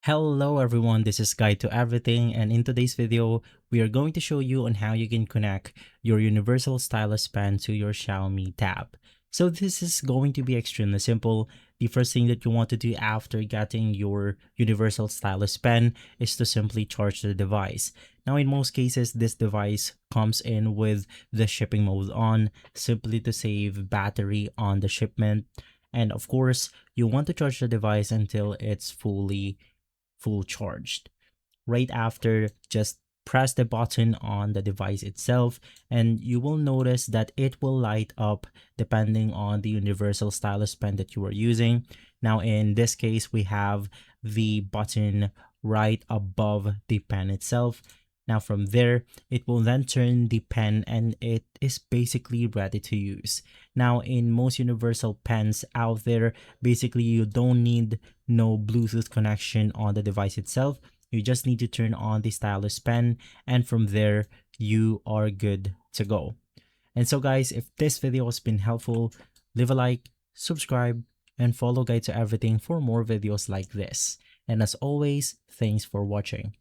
Hello everyone, this is Guide to Everything, and in today's video, we are going to show you on how you can connect your universal stylus pen to your Xiaomi tab. So this is going to be extremely simple. The first thing that you want to do after getting your universal stylus pen is to simply charge the device. Now in most cases, this device comes in with the shipping mode on, simply to save battery on the shipment. And of course, you want to charge the device until it's full charged. Right after, just press the button on the device itself and you will notice that it will light up depending on the universal stylus pen that you are using. Now in this case, we have the button right above the pen itself. Now from there, it will then turn the pen and it is basically ready to use. Now in most universal pens out there, basically you don't need no Bluetooth connection on the device itself. You just need to turn on the stylus pen and from there you are good to go. And so guys, if this video has been helpful, leave a like, subscribe, and follow Guide to Everything for more videos like this. And as always, thanks for watching.